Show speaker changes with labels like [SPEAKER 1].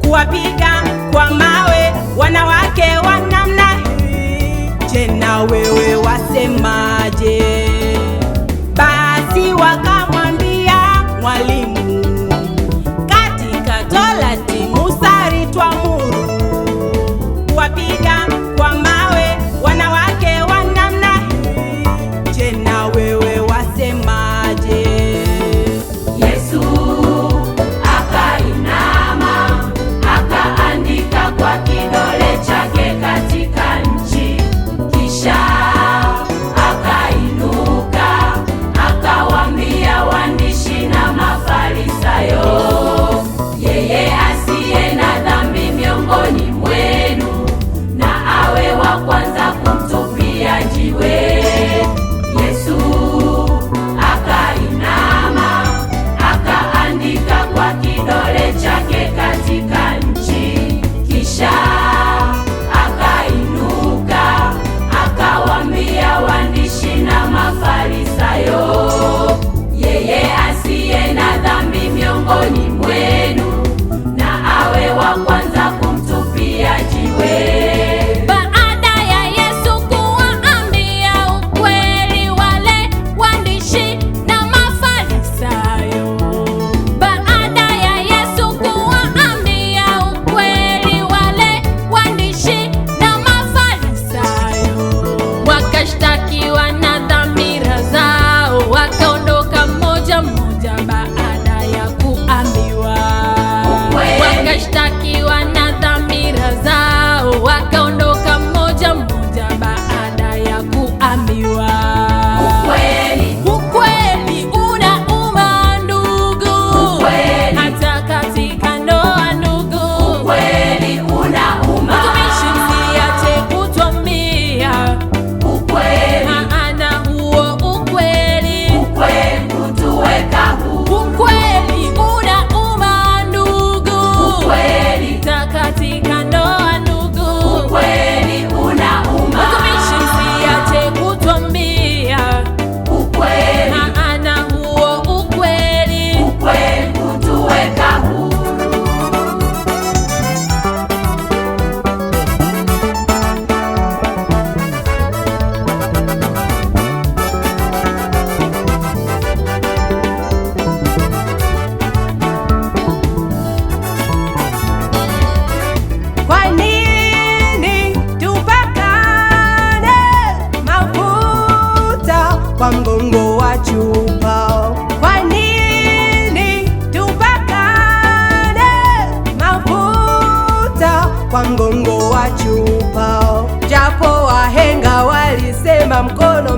[SPEAKER 1] Kuwapiga kwa mawe wanawake wa namna hii, je, na wewe wasemaje? Basi wakamwambia mwalimu, katika Torati Musa alituamuru kuwapiga kwa mawe wanawake wa namna hii, je, na wewe wasemaje?
[SPEAKER 2] Yesu kwa kidole chake katika nchi, kisha akainuka akawaambia waandishi na Mafarisayo, yeye asiye na dhambi miongoni mwenu na awe wa kwanza kumtupia jiwe. Yesu akainama akaandika kwa kidole chake katika nchi, kisha akainuka akawaambia waandishi na Mafarisayo, yeye asiye na dhambi miongoni mwenu na awe wa kwanza kumtupia jiwe.
[SPEAKER 3] Baada ya Yesu kuwaambia ukweli wale waandishi na Mafarisayo, baada ya Yesu kuwaambia ukweli wale waandishi na Mafarisayo, wakashtakiwa na dhamira zao, wakaondoka mmoja mmoja baada ya kuambiwa. Wakashtakiwa na dhamira zao, wakaondoka mmoja mmoja baada ya kuambiwa. Ukweli unauma ndugu, hata katika ndoa ndugu.
[SPEAKER 2] Ukweli unauma.
[SPEAKER 3] Mtumishi, msiache kutuambia
[SPEAKER 2] ukweli,
[SPEAKER 3] maana huo ukweli
[SPEAKER 2] kutuweka huru.
[SPEAKER 3] ukweli unauma ndugu,
[SPEAKER 2] Ukweli.
[SPEAKER 3] hata katika ndoa ndugu.
[SPEAKER 2] Ukweli unauma.
[SPEAKER 3] Mtumishi, msiache kutuambia
[SPEAKER 2] Ukweli
[SPEAKER 3] maana huo ukweli
[SPEAKER 2] kutuweka huru.
[SPEAKER 1] Kwa nini tupakane mafuta kwa mgongo wa chupa? Kwa nini tupakane mafuta kwa mgongo wa chupa? Japo wahenga walisema mkono